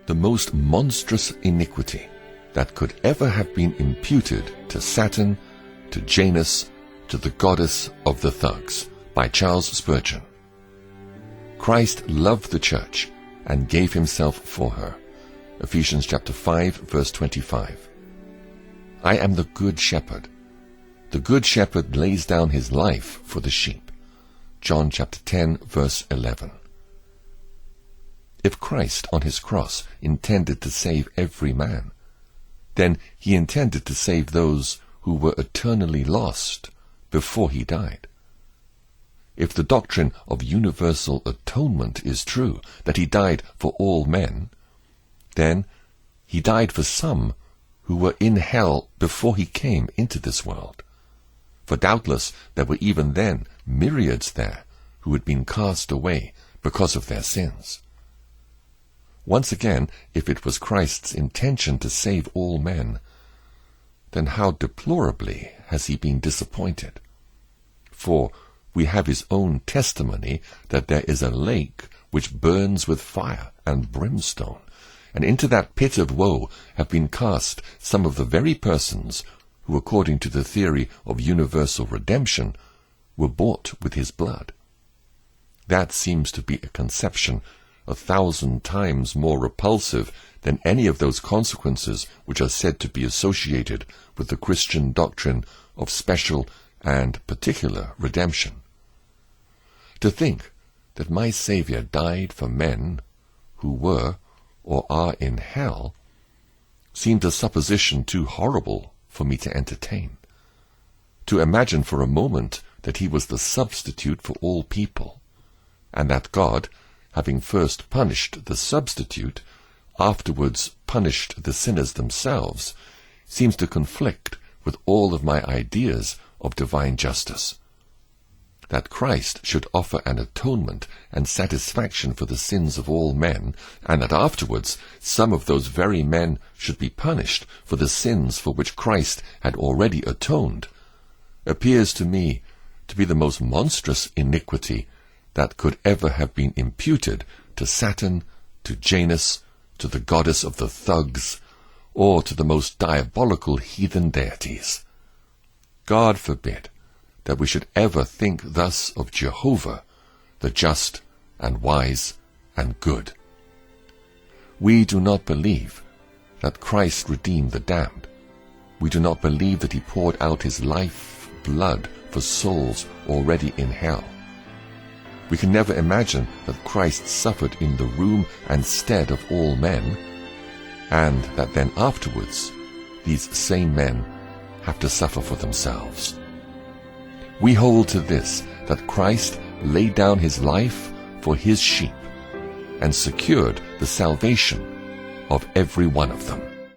the most monstrous iniquity that could ever have been imputed to Satan, to Janus, to the goddess of the thugs, by Charles Spurgeon. Christ loved the church and gave himself for her. Ephesians chapter 5, verse 25. I am the good shepherd. The good shepherd lays down his life for the sheep. John chapter 10, verse 11. If Christ on his cross intended to save every man, then he intended to save those who were eternally lost before he died. If the doctrine of universal atonement is true, that he died for all men, then he died for some who were in hell before he came into this world. For doubtless there were even then myriads there who had been cast away because of their sins. Once again, if it was Christ's intention to save all men, then how deplorably has he been disappointed. For we have his own testimony that there is a lake which burns with fire and brimstone, and into that pit of woe have been cast some of the very persons who, according to the theory of universal redemption, were bought with his blood. That seems to be a conception 1,000 times more repulsive than any of those consequences which are said to be associated with the Christian doctrine of special and particular redemption. To think that my Saviour died for men who were or are in hell seemed a supposition too horrible for me to entertain. To imagine for a moment that he was the substitute for all people, and that God, having first punished the substitute, afterwards punished the sinners themselves, seems to conflict with all of my ideas of divine justice. That Christ should offer an atonement and satisfaction for the sins of all men, and that afterwards some of those very men should be punished for the sins for which Christ had already atoned, appears to me to be the most monstrous iniquity that could ever have been imputed to Satan, to Janus, to the goddess of the thugs, or to the most diabolical heathen deities. God forbid that we should ever think thus of Jehovah, the just and wise and good. We do not believe that Christ redeemed the damned. We do not believe that he poured out his life blood for souls already in hell. We can never imagine that Christ suffered in the room and stead of all men, and that then afterwards these same men have to suffer for themselves. We hold to this, that Christ laid down his life for his sheep and secured the salvation of every one of them.